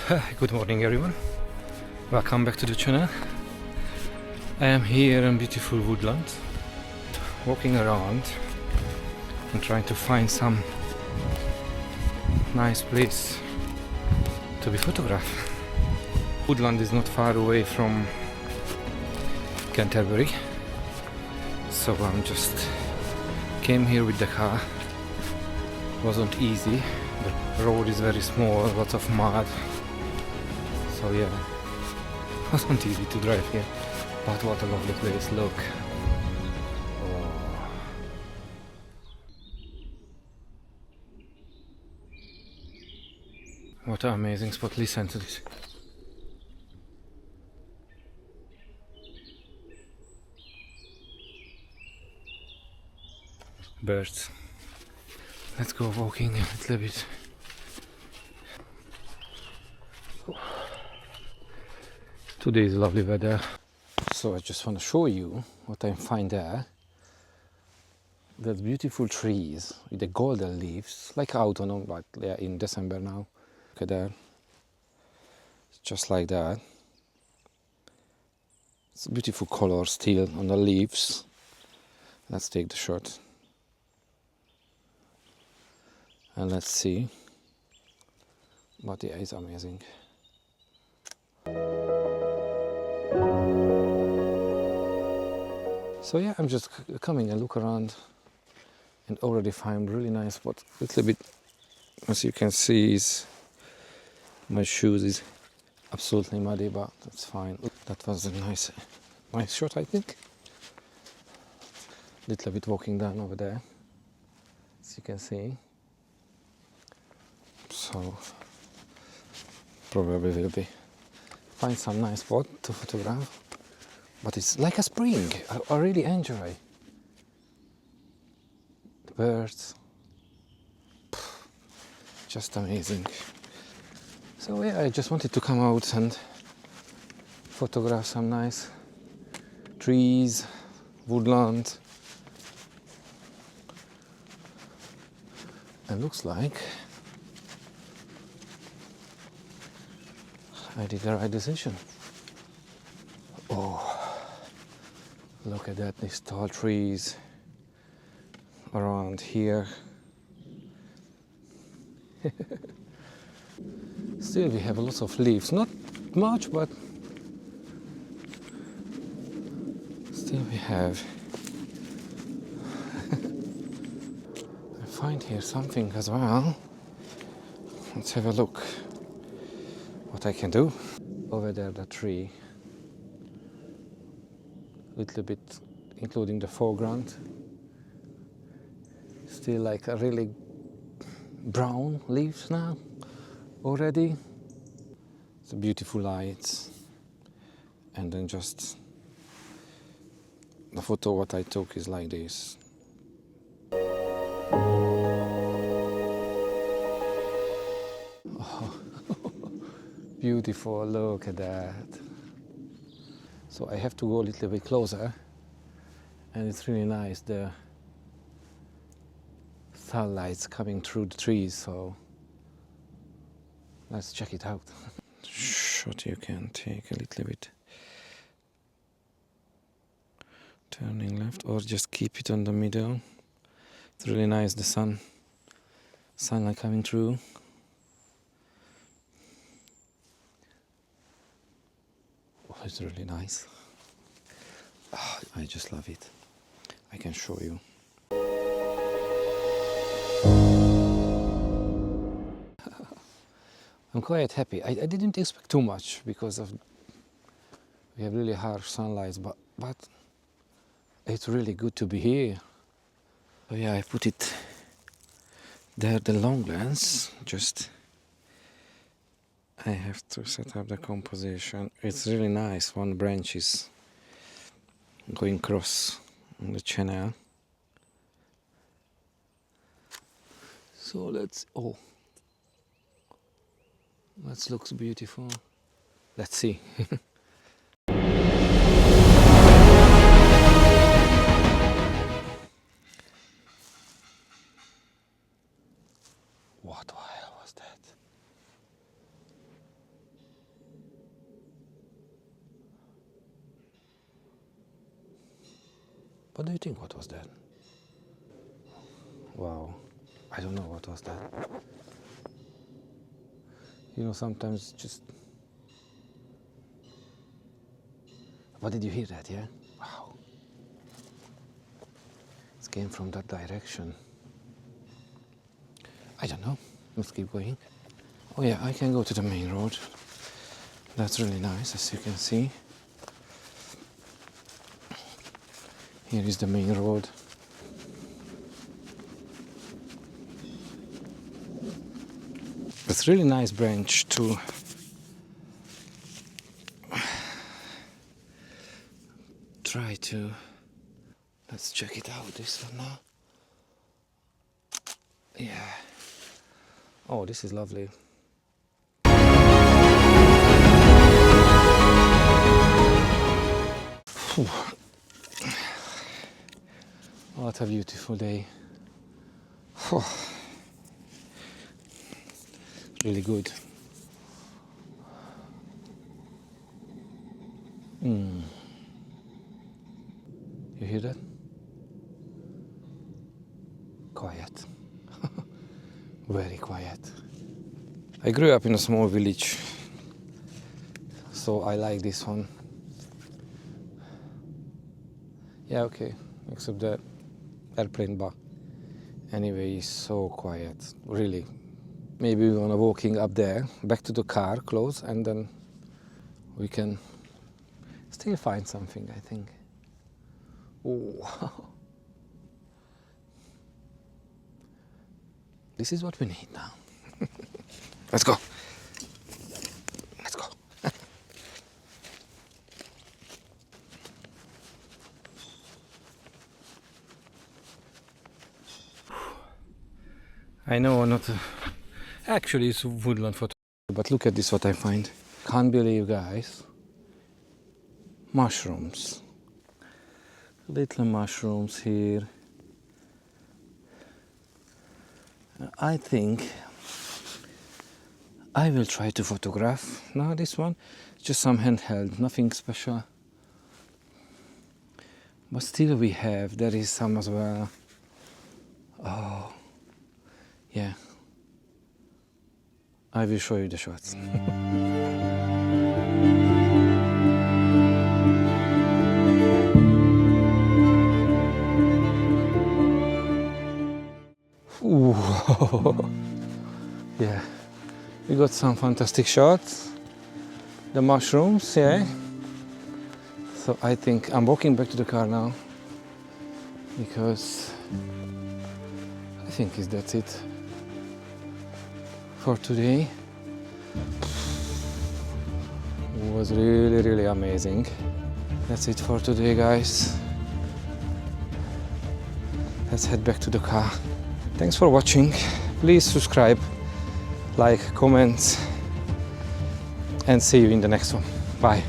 Good morning everyone, welcome back to the channel. I am here in beautiful woodland, walking around and trying to find some nice place to be photographed. Woodland is not far away from Canterbury, so I'm just came here with the car. Wasn't easy, the road is very small, lots of mud, so yeah, wasn't easy to drive here, but what a lovely place, look. Oh. What an amazing spot, listen to this. Birds. Let's go walking a little bit. Today is lovely weather, so I just want to show you what I find there. There's beautiful trees with the golden leaves, like autumn, but they're in December now. Look at that, it's just like that. It's a beautiful color still on the leaves. Let's take the shot. And let's see, but yeah, it's amazing. So yeah, I'm just coming and look around and already find really nice spot. A little bit, as you can see, is my shoes is absolutely muddy, but that's fine. That was a nice shot, I think. Little bit walking down over there, as you can see. So probably will be find some nice spot to photograph, but it's like a spring. I really enjoy the birds, just amazing. So yeah, I just wanted to come out and photograph some nice trees, woodland, and looks like I did the right decision. Oh, look at that, these tall trees around here. Still we have lots of leaves, not much, but still we have. I find here something as well. Let's have a look what I can do. Over there, the tree, little bit including the foreground, still like a really brown leaves now already. It's a beautiful light, and then just the photo what I took is like this. Beautiful, look at that. So I have to go a little bit closer, and it's really nice, the sunlight's coming through the trees, so let's check it out. Shot you can take a little bit turning left, or just keep it on the middle. It's really nice, the sunlight coming through. It's really nice. Oh, I just love it. I can show you. I'm quite happy. I didn't expect too much because we have really harsh sunlight, but it's really good to be here. So yeah, I put it there, the long lens. Just I have to set up the composition. It's really nice. One branch is going across on the channel. So let's, oh, that looks beautiful. Let's see. What the hell was that? What do you think? What was that? Wow, I don't know what was that. You know, sometimes just... What did you hear that, yeah? Wow. It came from that direction. I don't know. Let's keep going. Oh yeah, I can go to the main road. That's really nice, as you can see. Here is the main road. It's really nice branch to try to... Let's check it out, this one now. Yeah. Oh, this is lovely. Whew. What a beautiful day. Whew. Really good. You hear that? Quiet. Very quiet. I grew up in a small village, so I like this one. Yeah, okay, except the airplane, but anyway, it's so quiet, really. Maybe we're gonna walking up there, back to the car, close, and then we can still find something, I think. Oh. This is what we need now. Let's go. Let's go. I know not... Actually, it's woodland photography, but look at this, what I find. Can't believe, guys. Mushrooms. Little mushrooms here. I think I will try to photograph. Now this one, just some handheld, nothing special. But still there is some as well. Oh, yeah. I will show you the shots. Ooh. Yeah, we got some fantastic shots. The mushrooms, yeah. So I think I'm walking back to the car now because I think that's it for today. It was really, really amazing. That's it for today, guys. Let's head back to the car. Thanks for watching. Please subscribe, like, comment, and see you in the next one. Bye.